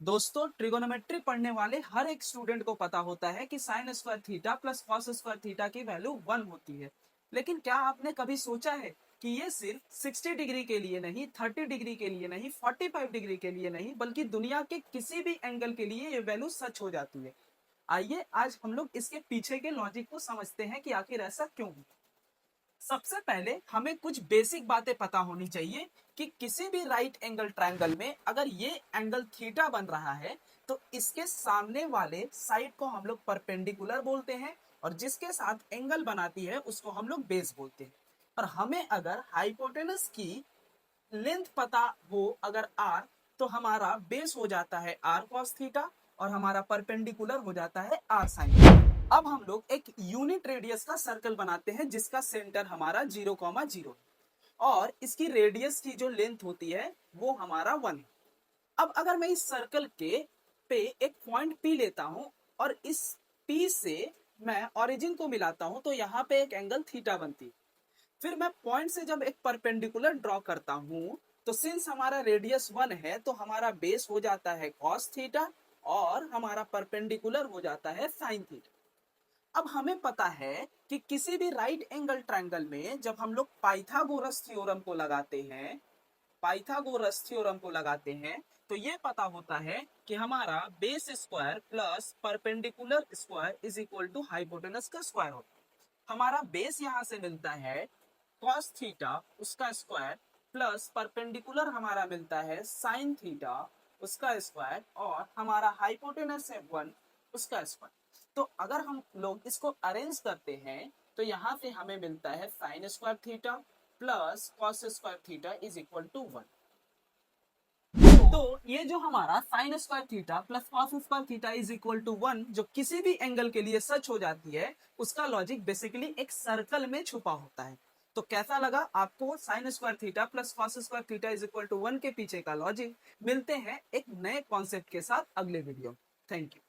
दोस्तों, ट्रिगोनोमेट्री पढ़ने वाले हर एक स्टूडेंट को पता होता है कि sign square theta plus cos square theta की वैल्यू 1 होती है। लेकिन क्या आपने कभी सोचा है कि ये सिर्फ 60 डिग्री के लिए नहीं, 30 डिग्री के लिए नहीं, 45 डिग्री के लिए नहीं, बल्कि दुनिया के किसी भी एंगल के लिए ये वैल्यू सच हो जाती है। आइए आज हम लोग इसके पीछे के लॉजिक को समझते हैं कि आखिर ऐसा क्यों है। सबसे पहले हमें कुछ बेसिक बातें पता होनी चाहिए कि किसी भी राइट एंगल ट्रायंगल में अगर ये एंगल थीटा बन रहा है तो इसके सामने वाले साइड को हम लोग परपेंडिकुलर बोलते हैं और जिसके साथ एंगल बनाती है उसको हम लोग बेस बोलते हैं। और हमें अगर हाइपोटेनस की लेंथ पता हो अगर r, तो हमारा बेस हो जाता है r cos थीटा और हमारा परपेंडिकुलर हो जाता है r sin थीटा। अब हम लोग एक यूनिट रेडियस का सर्कल बनाते हैं जिसका सेंटर हमारा 0,0 और इसकी रेडियस की जो लेंथ होती है वो हमारा 1 है। अब अगर मैं इस सर्कल के पे एक पॉइंट P लेता हूं और इस P से मैं ओरिजिन को मिलाता हूं तो यहाँ पे एक एंगल थीटा बनती है। फिर मैं पॉइंट से जब एक परपेंडिकुलर ड्रॉ करता हूं तो सिंस हमारा रेडियस 1 है तो हमारा बेस हो जाता है cos थीटा और हमारा परपेंडिकुलर हो जाता है sin थीटा। अब हमें पता है कि किसी भी राइट एंगल ट्रायंगल में जब हम लोग पाइथागोरस थ्योरम को लगाते हैं तो ये पता होता है कि हमारा base square plus perpendicular square is equal to hypotenuse का स्क्वायर होता है। हमारा बेस यहाँ से मिलता है cos थीटा उसका स्क्वायर प्लस परपेंडिकुलर हमारा मिलता है sin थीटा उसका स्क्वायर और हमारा हाइपोटेनस है 1 उसका स्क्वायर। तो अगर हम लोग इसको अरेंज करते हैं तो यहाँ से हमें मिलता है sin square theta plus cos square theta is equal to 1। तो ये जो हमारा sine square theta plus cos square theta is equal to 1 जो किसी भी एंगल के लिए सच हो जाती है उसका लॉजिक बेसिकली एक सर्कल में छुपा होता है। तो कैसा लगा आपको sine square theta plus cos square theta is equal to 1 के पीछे का लॉजिक। मिलते हैं एक नए कॉन्सेप्ट के साथ अगले वीडियो। Thank you.